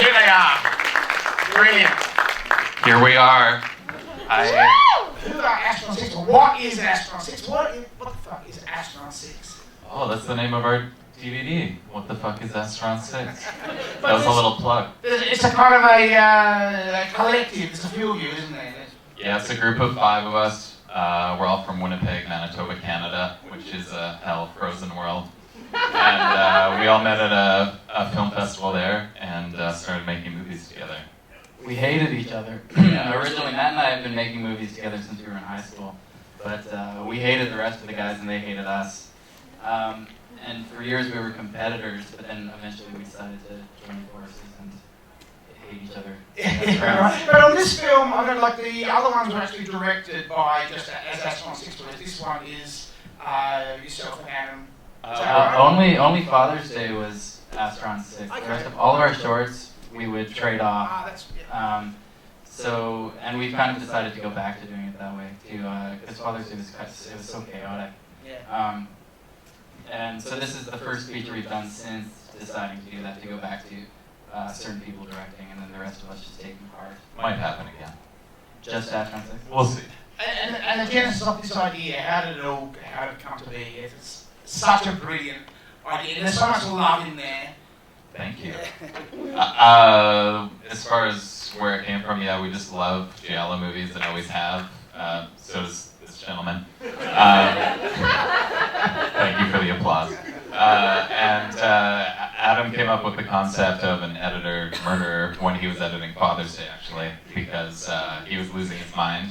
Here they are. Brilliant. Here we are. Who are Astron 6? What is Astron 6? What the fuck is Astron 6? Oh, that's the name of our DVD. What the fuck is Astron 6? That was a little plug. It's a kind of a collective. It's a few of you, isn't it? Yeah, it's a group of 5 of us. We're all from Winnipeg, Manitoba, Canada, which is a hell frozen world. And we all met at a film festival there and started making movies together. We hated each other. Originally, Matt and I have been making movies together since we were in high school, but we hated the rest of the guys and they hated us. And for years we were competitors, but then eventually we decided to join forces and hate each other. But on this film, I mean, like the other ones were actually directed by just as Astron 6, whereas this one is yourself and Adam. Only Father's Day was Astron 6. The rest of all of our shorts we would trade off. So, and we've kind of decided to go back to doing it that way too, because Father's Day was so chaotic. Yeah. And so this is the first feature we've done since deciding to do that, to go back to certain people directing, and then the rest of us just taking part. Might happen again. Just Astron 6? We'll see. And the genesis of this idea, how did it come to be? It's such a brilliant idea. There's so much love in there. Thank you. As far as where it came from, yeah, we just love giallo movies and always have. So does this gentleman. Thank you for the applause. And Adam came up with the concept of an editor murderer when he was editing Father's Day, actually, because he was losing his mind,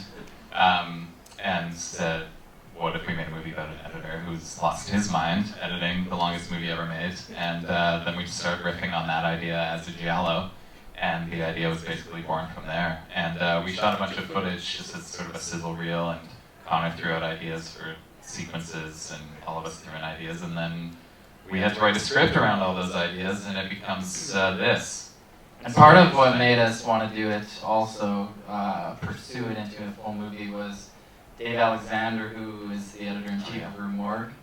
and said, what if we made a movie about an editor who's lost his mind editing the longest movie ever made? And then we just started riffing on that idea as a giallo, and the idea was basically born from there. And we shot a bunch of footage just as sort of a sizzle reel, and Conor threw out ideas for sequences, and all of us threw in ideas, and then we had to write a script around all those ideas, and it becomes this. And part of what made us want to do it, also pursue it into a full movie, was Dave Alexander, who is the editor-in-chief of Rue Morgue.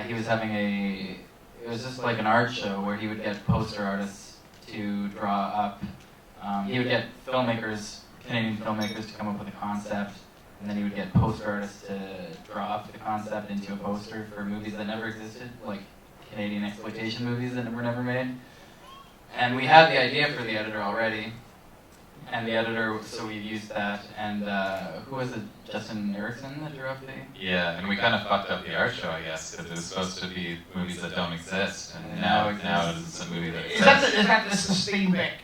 He was having it was just like an art show where he would get poster artists to draw up. He would get Canadian filmmakers to come up with a concept, and then he would get poster artists to draw up the concept into a poster for movies that never existed, like Canadian exploitation movies that were never made. And we had the idea for the editor already, and the editor, so we used that, and who was it, Justin Erickson that drew up the... Yeah, and we kind of fucked up the art show, I guess, because it was supposed to be movies that don't exist, and now it's a movie that exists. Is that the Steenbeck?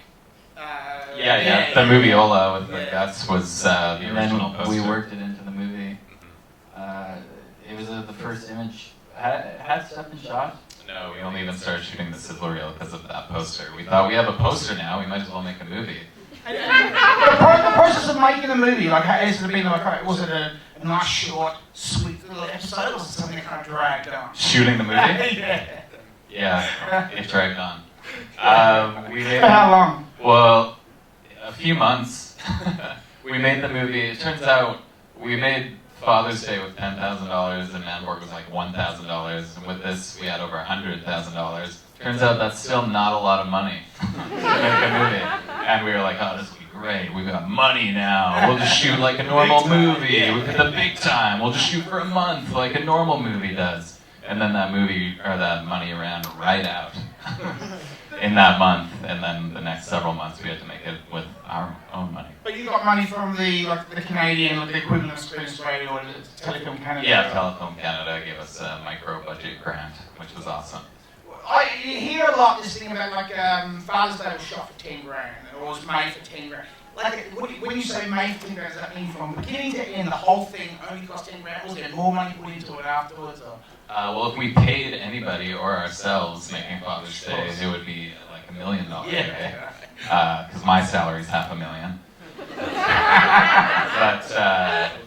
Yeah, the movie Ola with the guts was the original poster. We worked it into the movie. It was the first image. Had stuff been shot? No, we only even started shooting the sizzle reel because of that poster. We thought, we have a poster now, we might as well make a movie. The process of making a movie, like, has it been like, was it a nice, short, sweet little episode, or was it something that kind of dragged on? Shooting the movie? Yeah, it dragged on. For how long? Well, a few months. We made the movie. It turns out we made Father's Day with $10,000, and Manborg was like $1,000, and with this we had over $100,000. Turns out that's still not a lot of money to make a movie. And we were like, oh, this will be great. We've got money now. We'll just shoot like a normal movie. We've got the big time. We'll just shoot for a month like a normal movie does. And then that money ran right out in that month. And then the next several months we had to make it with our own money. But you got money from the Canadian, the equivalent of Screen Australia or Telecom Canada? Yeah, Telecom Canada gave us a micro-budget grant, which was awesome. I hear a lot this thing about Father's Day was shot for $10,000 or was made for $10,000. Like, when you say made for $10,000, does that mean from beginning to end the whole thing only cost $10,000? Was there more money put into it afterwards? Or? Well, if we paid anybody or ourselves making Father's Day, it would be like $1 million. Yeah. Because my salary's $500,000. But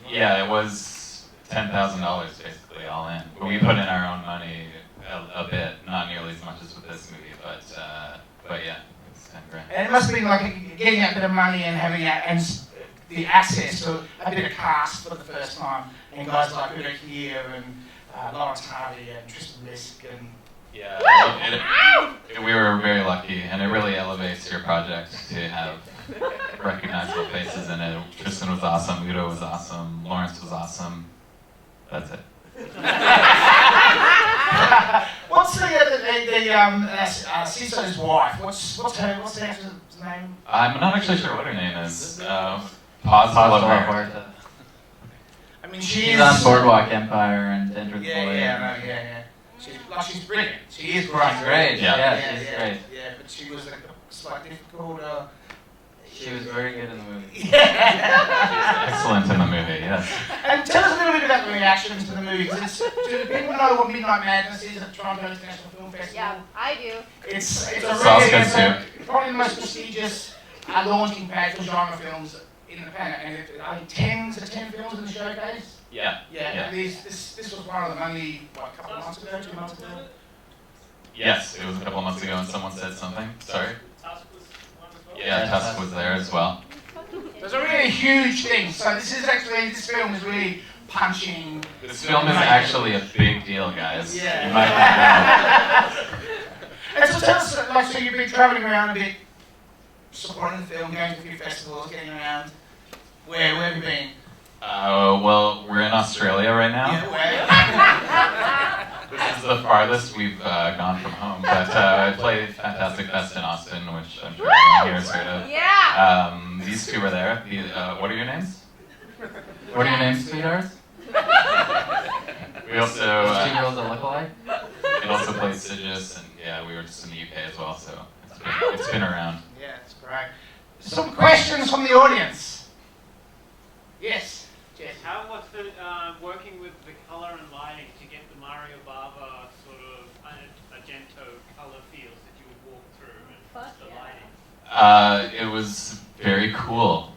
yeah, it was $10,000 basically all in. But we put in our own money a bit, not nearly as much as with this movie, but yeah, it's $10,000. And it must have been like getting a bit of money and having the access to a bit of cast for the first time, and guys like Udo Kier and Lawrence Harvey and Tristan Risk and yeah, we were very lucky. lucky, and it really elevates your project to have recognizable faces in it. Tristan was awesome, Udo was awesome, Lawrence was awesome. That's it. What's the Siso's wife? What's the actress' name? I'm not actually sure what her name is. Pause to love her. I mean, she's on Boardwalk Empire and Enter the Void. Yeah. She's brilliant. She is great. She's great. Yeah. She's great. Yeah, but she was slightly difficult. She was very good in the movie. Yeah. Excellent in the movie, yes. And tell us a little bit about the reactions to the movie. Do people know what Midnight Madness is at the Toronto International Film Festival? Yeah, I do. It's probably the most prestigious launching pad for genre films in the planet. And I think 10 films in the showcase. Yeah. Yeah. This was one of them only, a couple of months ago, 2 months ago? Yes, it was a couple of months ago and someone said something. Sorry? Tusk was one as well? Yeah, Tusk was there as well. It's a really huge thing. So this film is really punching. This film is actually a big deal, guys. Yeah. You might not know. And so tell us, so you've been travelling around a bit, supporting the film, going to a few festivals, getting around. Where have you been? Well, we're in Australia right now. Yeah, where? This is the farthest we've gone from home, but I played Fantastic Fest in Austin, which I'm sure everyone here has heard of. Yeah! These two were there. What are your names? What are your names, sweethearts? We also Those 2 girls that look alike? we also played Sigis, and yeah, we were just in the UK as well, so it's been around. Yeah, that's great. Some questions from the audience. Yes, Jess. How was it working with the colour and lighting to get the Mario Bava sort of Argento colour feels that you would walk through and Fuck the yeah. lighting? It was very cool.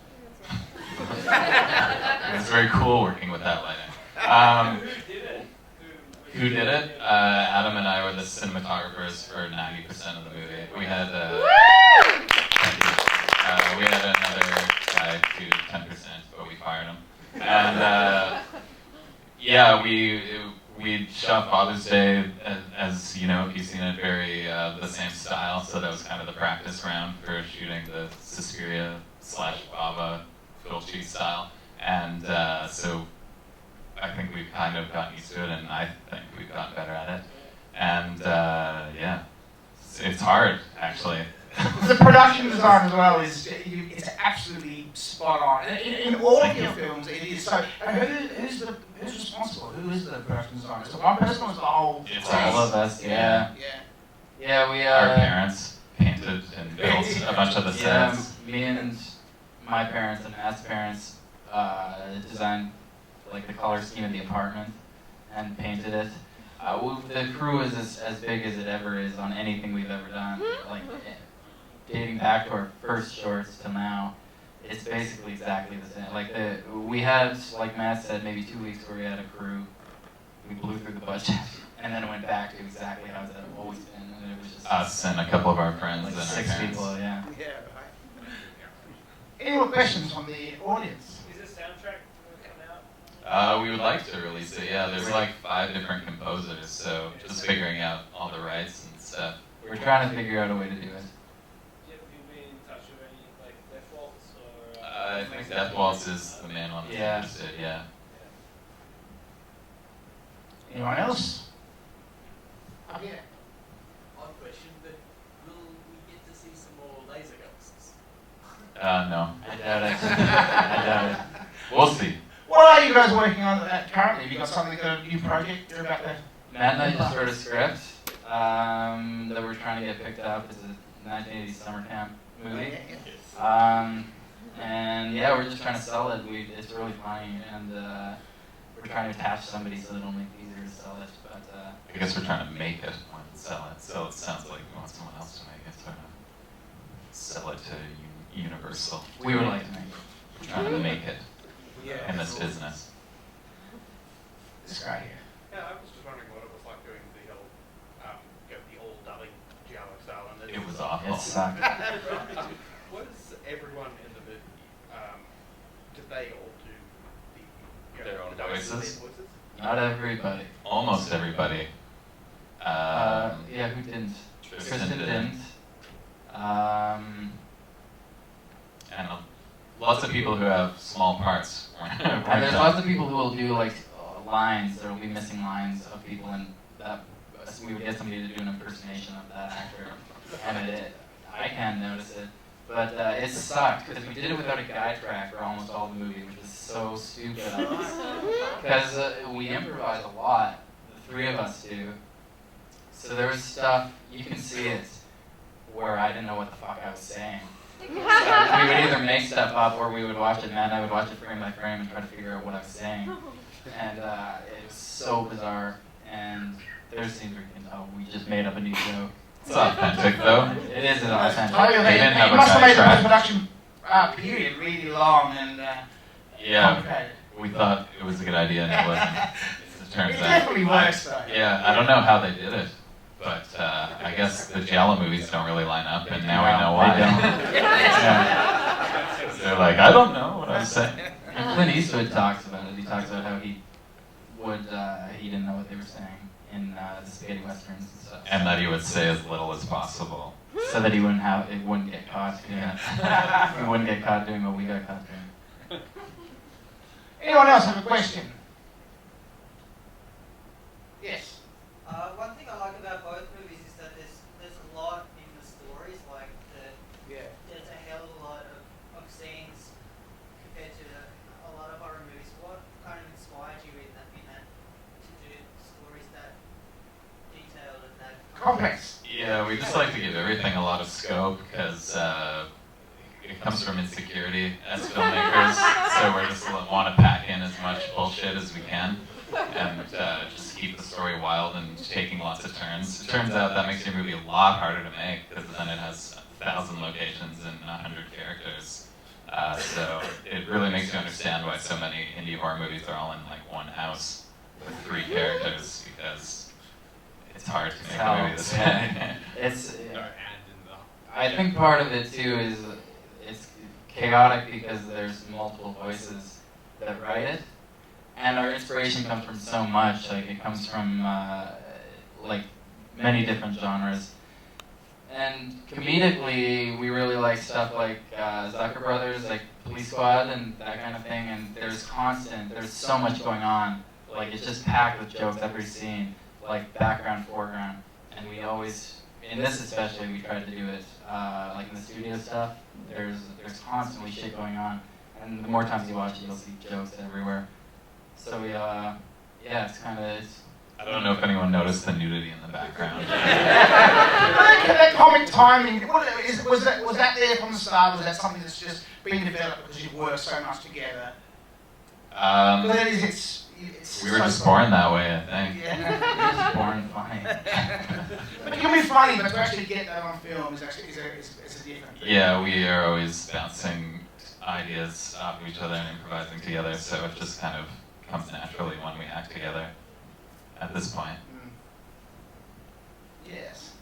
It was very cool working with that lighting. Who did it? Who did it? Adam and I were the cinematographers for 90% of the movie. We had another guy do 10%, but we fired him. And yeah, we shot Father's Day, as you know, if you've seen it, very the same style. So that was kind of the practice round for shooting the Suspiria / Bava Fulci style. And so I think we've kind of gotten used to it, and I think we've gotten better at it. And yeah, it's hard, actually. The production design as well it's absolutely spot on. In all of your films, it is. So who's responsible? Who is the production designer? Is it one person or is it the whole? It's team? All of us, yeah. Yeah, we Our parents painted and built a bunch of the yeah, sets. me and my parents and Matt's parents designed like the color scheme of the apartment and painted it. The crew is as big as it ever is on anything we've ever done. Like dating back to our first shorts till now, it's basically exactly the same. Like we had, like Matt said, maybe 2 weeks where we had a crew. We blew through the budget, and then it went back to exactly how it's always been. And it was just Us and a couple of our friends like and 6 our parents. people, yeah. Yeah, right. Any more questions from the audience? Is this soundtrack coming out? We would like to release it, yeah. There's like 5 different composers, so just figuring out all the rights and stuff. We're trying to figure out a way to do it. Have you been in touch with any like Death Waltz or? I think Death Waltz is the main one that's Yeah. interested, yeah. Anyone else? Oh, yeah. Odd question, but will we get to see some more laser ghosts? No. I doubt it. I doubt it. We'll see. What are you guys working on currently? Have you got something, a new project you're about to? Matt and I just wrote a script that we're trying to get picked up. It's a 1980s summer camp movie. And yeah, we're just trying to sell it. It's really funny, and we're trying to attach somebody so that it'll make it easier to sell it. But I guess we're trying to make it more than sell it. So it sounds like we want someone else to make it, so sell it to Universal. we would like to make it. We're trying to make it Yeah. in this business. This guy here. Yeah, I was just wondering what it was like doing the old dubbing Giallo style. And It was awful. It sucked. What is everyone in the movie? Did they all do Their own the dubbing of their voices? voices? Not everybody. Almost everybody. Yeah, who didn't? Tristan Tristan did. didn't. And lots of people who have small parts. And there's lots of people who will do like lines. There will be missing lines of people, and that so we would get somebody to do an impersonation of that actor, and I can't notice it, but it sucked because we did it without a guide track for almost all the movie, which was so stupid of us. Because we improvise a lot, the three of us do. So there was stuff, you can see it, where I didn't know what the fuck I was saying. So we would either make stuff up or we would watch it, Matt and I would watch it frame by frame and try to figure out what I was saying. And it was so bizarre. And there's scenes where you can tell we just made up a new joke. It's authentic though. It is authentic. Oh, yeah, They didn't have you a must have made the guide post-production period really long and Yeah, complicated. we thought it was a good idea and it wasn't. It turns It out. definitely works though. Yeah, I don't know how they did it, but I guess the Giallo movies don't really line up, and now we know why. They Yeah. They're like, I don't know what I'm saying. And Clint Eastwood talks about it. He talks about how he didn't know what they were saying in the spaghetti westerns and stuff. And that he would say as little as possible. So that it wouldn't get caught. Yeah. He wouldn't get caught doing what we got caught doing. Anyone else have a question? Yes. One thing I like about both movies is that there's a lot in the stories, like there's a hell of a lot of scenes compared to a lot of horror movies. What kind of inspired you in that to do stories that detailed and that Complex. Yeah, we just like to give everything a lot of scope because it comes from insecurity as filmmakers, so we just want to pack in as much bullshit as we can and just keep the story wild and taking lots of turns. It turns out that makes your movie a lot harder to make because then it has 1,000 locations and 100 characters. So it really makes you understand why so many indie horror movies are all in like one house with 3 characters because it's hard to make a movie this way. It's. I think part of it too is it's chaotic because there's multiple voices that write it, and our inspiration comes from so much. Like it comes from like many different genres, and comedically we really like stuff like Zucker Brothers, like Police Squad, and that kind of thing. And there's so much going on. Like it's just packed with jokes every scene, like background, foreground, and we always, in this especially, we tried to do it like in the studio stuff. There's constantly shit going on, and the more times you watch it, you'll see jokes everywhere. So we, yeah, it's kind of. I don't know if anyone noticed the nudity in the background. That comic timing, was that there from the start, or was that something that's just been developed because you've worked so much together? Because We were just born that way, I think. Yeah. We're just born funny. But it can be funny, but to actually get that on film is actually it's a different thing. Yeah, we are always bouncing ideas off of each other and improvising together, so it just kind of comes naturally when we act together at this point. Yes.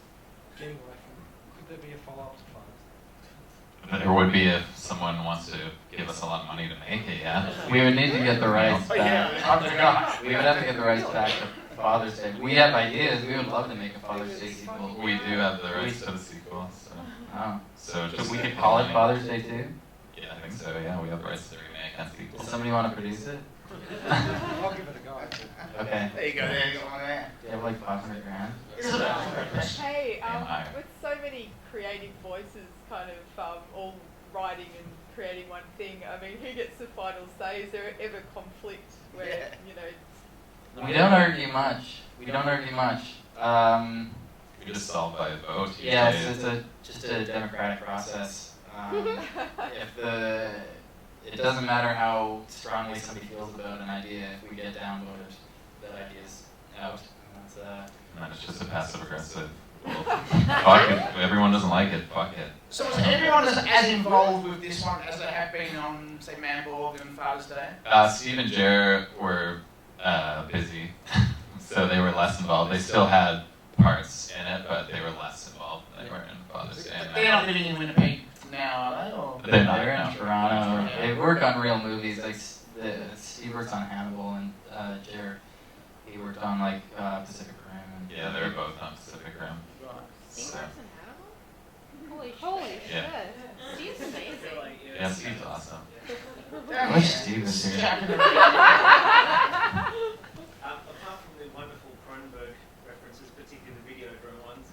Getting away from, could there be a follow-up to Fathers? There would be if someone wants to give us a lot of money to make it, yeah. We would need to get the rights Oh, back. yeah, I forgot. We would have to get the rights back to Father's Day. We have ideas. We would love to make a Father's Day sequel. We do have the rights to the sequel, so. Oh. So So just we could call it Father's Day too? Yeah, I think so, yeah. We have rights to remake and sequel. Does somebody want to produce it? I'll give it a go. Okay. There you go, there you go, on there. Do you have like 500 grand? Hey, Am with so many creative voices kind of all writing and creating one thing, I mean, who gets the final say? Is there ever conflict where, you know... We don't argue much. We just solve by a vote. Yeah, usually. it's just a democratic process. It doesn't matter how strongly somebody feels about an idea. If we get downvoted, that idea's out. And then it's just a passive aggressive. Well, fuck it. If everyone doesn't like it, fuck it. So is everyone as involved with this one as they have been on, say, Manborg and Father's Day? Steve and Jer were busy, so they were less involved. They still had parts in it, but they were less involved. They were in Father's Day. And They're not living in Winnipeg now, are they? Or? They're not, They're in no. Toronto. They work on real movies. Like Steve works on Hannibal, and Jared, he worked on like Pacific Rim. Yeah, they were both on Pacific Rim. Right. So, Holy shit. Yeah, Steve's awesome. Damn, I wish yeah. Steve was here. Chapping it. Apart from the wonderful Cronenberg references, particularly the Videodrome ones,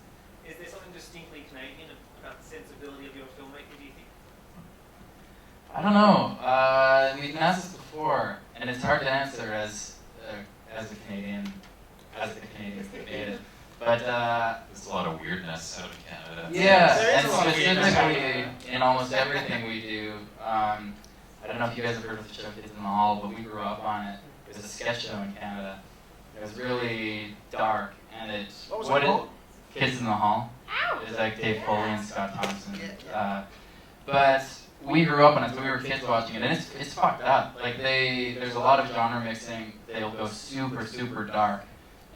is there something distinctly Canadian about the sensibility of your filmmaking, do you think? I don't know. We've been asked this before, and it's hard to answer as a Canadian, as the Canadians that made it. But There's a lot of weirdness out of Canada. yeah, There is and a lot of weirdness. specifically in almost everything we do. I don't know if you guys have heard of the show Kids in the Hall, but we grew up on it. It was a sketch show in Canada. It was really dark, and it What was it called? Kids in the Hall. It was like Dave Foley and Scott Thompson. But we grew up on it, so we were kids watching it, and it's fucked up. Like there's a lot of genre mixing. They'll go super dark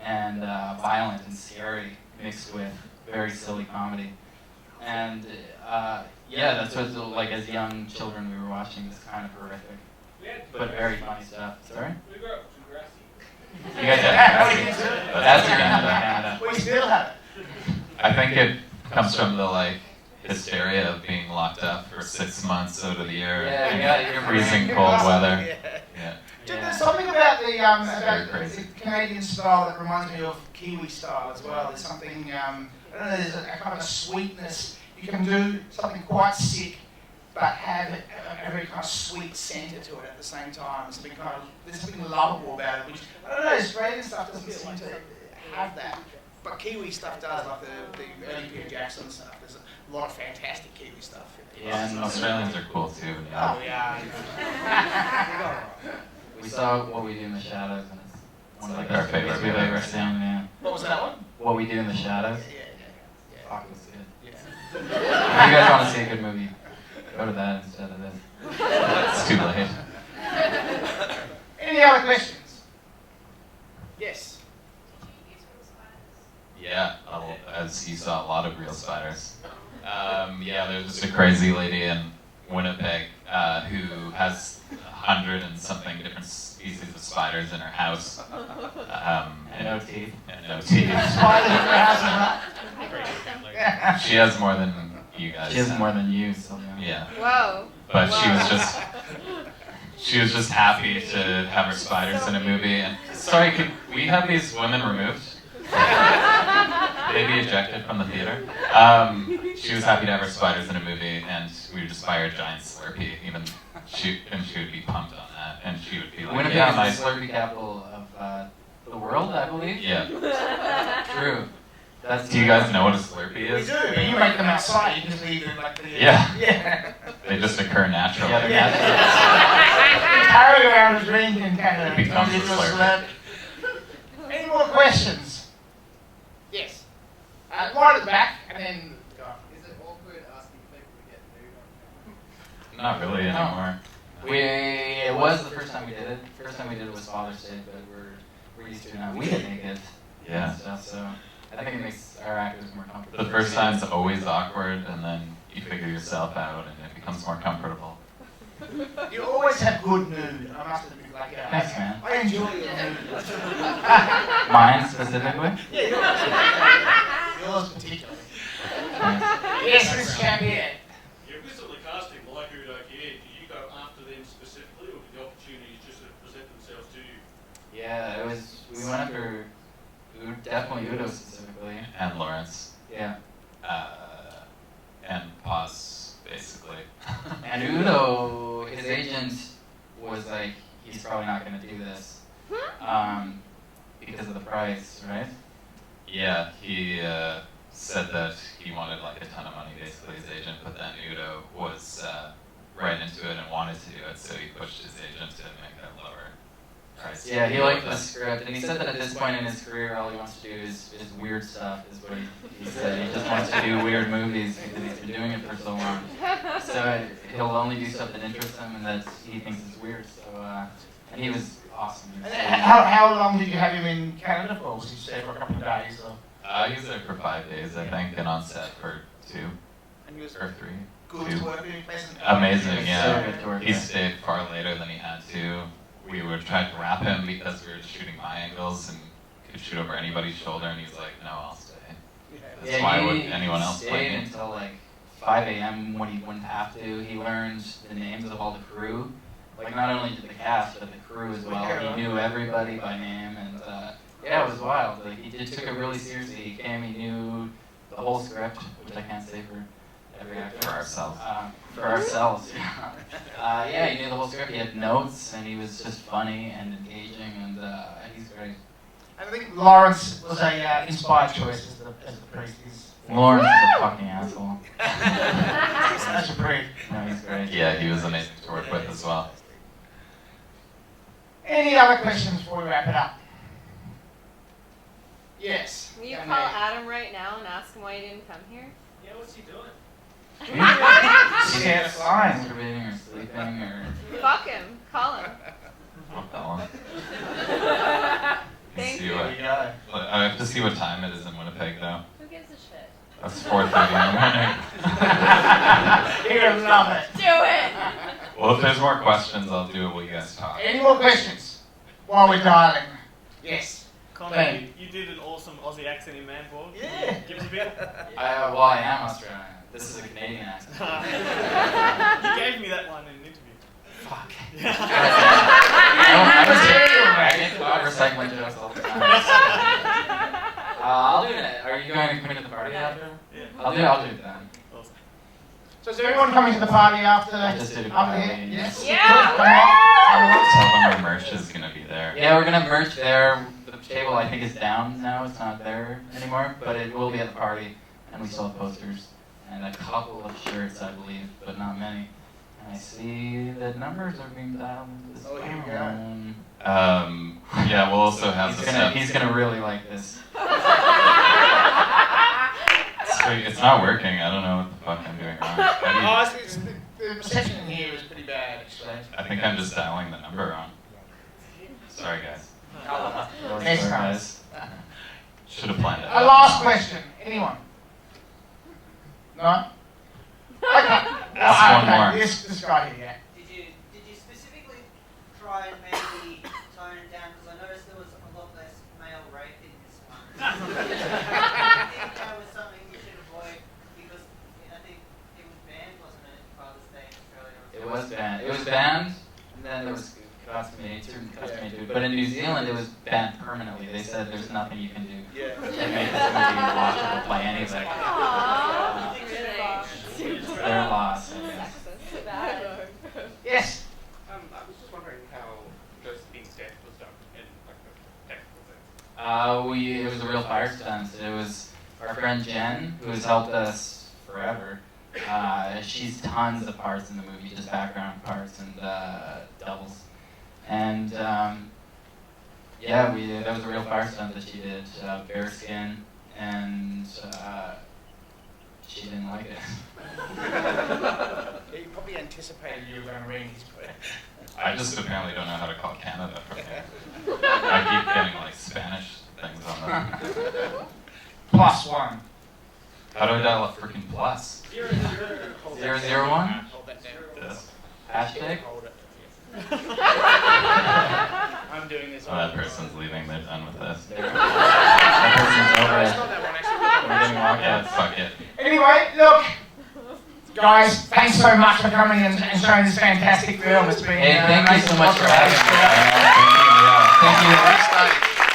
and violent and scary, mixed with very silly comedy. And yeah, that's what like as young children we were watching this kind of horrific, but very funny stuff. Sorry. We grew up watching Grassy. You guys have that's Canada. We still have it. I think it comes from the like hysteria of being locked up for 6 months out of the year Yeah, in yeah, you're freezing You're cold awesome. weather. Yeah. Yeah. Dude, Yeah. there's something about very the crazy. Canadian style that reminds me of Kiwi style as well. There's something, I don't know, there's a kind of a sweetness. You can do something quite sick, but have a very kind of sweet centre to it at the same time. Something kind of, there's something lovable about it, which, I don't know, Australian stuff doesn't seem to have that. But Kiwi stuff does, like the early Peter Jackson stuff. There's a lot of fantastic Kiwi stuff. Yeah, and Australians are cool too. Yeah. Oh, yeah. We saw What We Do in the Shadows, and it's one of Like the our best favorite movies we've movie. ever seen. Yeah. What was that one? What We Do in the Shadows. Yeah. Fuck, it was good. Yeah. If you guys want to see a good movie, go to that instead of this. It's too late. Any other questions? Yes. Yeah, as you saw, a lot of real spiders. Yeah, there's just a crazy lady in Winnipeg who has 100 and something different species of spiders in her house. And no teeth. And no teeth. Spiders in your house and that? She has more than you guys. She has more than you, so Yeah, Whoa. but she was just happy to have her spiders in a movie. And sorry, could we have these women removed? Maybe ejected from the theater. She was happy to have her spiders in a movie, and we would just buy her a giant Slurpee. She would be pumped on that, and she would be like, Winnipeg "Yeah, is my the Slurpee capital of the world, I believe. yeah." True. That's Do you guys know what a Slurpee We is? do, but you make them outside. You just leave them like the. Yeah. Yeah. They just occur naturally. Yeah, they're Yeah. Carry around a drink in Canada. It becomes Turns a into Slurpee. slurp. Any more questions? Yes. One at the back, and then. Go on. Is it awkward asking people to get nude on camera? Not really anymore. It was the first time we did it. First time we did it was Father's Day, but we're used to it now. We get naked Yeah. and stuff, so I think it makes our actors more comfortable. The first time's always awkward, and then you figure yourself out, and it becomes more comfortable. You always have good nude. I must admit, like. Thanks, man. I enjoy your nude. Mine specifically. Yeah, yours particularly. Yes, Miss Champion. Yeah, with some of the casting, like Udo here, do you go after them specifically, or do the opportunities just sort of present themselves to you? Yeah, we went after definitely Udo specifically. And Lawrence. Yeah. And Paz, basically. And Udo, his agent was like, he's probably not going to do this because of the price, right? Yeah, he said that he wanted like a ton of money, basically, his agent, but then Udo was right into it and wanted to do it, so he pushed his agent to make that lower price. Yeah, he liked the script, and he said that at this point in his career, all he wants to do is weird stuff, is what he said. He just wants to do weird movies because he's been doing it for so long. So he'll only do stuff that interests him and that he thinks is weird. So, and he was awesome. He was And so good. how long did you have him in Canada for? Was he stay for a couple of days? Or? He was there for 5 days, I think, and on set for 2 And he was or 3. good to work with, pleasant. Amazing, He was yeah. so good to work He with. stayed far later than he had to. We were trying to wrap him because we were shooting my angles and could shoot over anybody's shoulder, and he was like, "No, I'll stay." That's why would anyone else play stayed me? until like 5 a.m. when he wouldn't have to. He learned the names of all the crew. Like, not only the cast, but the crew as well. He knew everybody by name, and yeah, it was wild. Like, he took it really seriously. He came, he knew the whole script, which I can't say for every actor. For ourselves. For ourselves, yeah. Yeah, he knew the whole script. He had notes, and he was just funny and engaging, and he's great. I think Lawrence was a inspired choice as the priest. Lawrence is a fucking asshole. Such a priest. No, he's great. Yeah, he was amazing to work with as well. Any other questions before we wrap it up? Yes. Will you call Adam right now and ask him why he didn't come here? Yeah, what's he doing? Scared flying. Masturbating or sleeping or... Fuck him. Call him. Fuck that one. Thank See you. what- I have to see what time it is in Winnipeg, though. Who gives a shit? That's 4:30 in the morning. You're gonna love it. Do it! Well, if there's more questions, I'll do it while you guys talk. Any more questions while we're dialing? Yes. Connor, Ben. you did an awesome Aussie accent in Manborg. Yeah. Give us a bit. Well, I am Australian. This is a Canadian accent. You gave me that one in an interview. Fuck. Yeah. I get caught recycling jokes all the time. I'll do it. Are you going to come to the party after? Yeah. I'll do it then. Awesome. So is everyone coming to the party after I just did it after quietly. here? Yes. Yeah. Good. Come on. Tell them our merch is going to be there. Yeah, we're gonna merch there. The table I think is down now. It's not there anymore, but it will be at the party, and we still have posters and a couple of shirts, I believe, but not many. And I see that numbers are being dialed into this Oh, here we go. phone. Yeah, we'll also have the He's gonna really like this. It's not working. I don't know what the fuck I'm doing wrong. Oh, the reception in here is pretty bad, actually. I think I'm just dialing the number wrong. Sorry, guys. Really Next sorry, time. guys. Should have planned it. A last question. Anyone? No? Okay. Ask one more. This guy here, yeah. Did you specifically try and maybe tone it down? Because I noticed there was a lot less male rape in this one. I think that was something you should avoid because I think it was banned, wasn't it, Father's Day in Australia? It was banned. It was banned, and then there was cuts made, certain cuts made to it. But in New Zealand, it was banned permanently. They said there's nothing you can do. Yeah. They made this movie watchable by anybody. Aww. It's their loss. I guess. Sexist. Bad. Yes. I was just wondering how Josephine's death was done in like the technical sense. It was a real fire stunt. It was our friend Jen, who has helped us forever. She's tons of parts in the movie, just background parts and doubles. And yeah, that was a real fire stunt that she did, bare skin, and she didn't like it. You probably anticipated you were going to ring his prayer. I just apparently don't know how to call Canada from here. I keep getting like Spanish things on them. +1. How do I dial a freaking plus? 001? Hold that down. This? Hashtag? Hold it. I'm doing this. Oh, that person's leaving. They're done with this. That person's over It's it. not that one, actually. We're getting walked Yeah, out. fuck it. Anyway, look, guys, thanks so much for coming and showing this fantastic film. It's been Hey, thank you amazing so much for watching having it. me. Thank you. Thank you.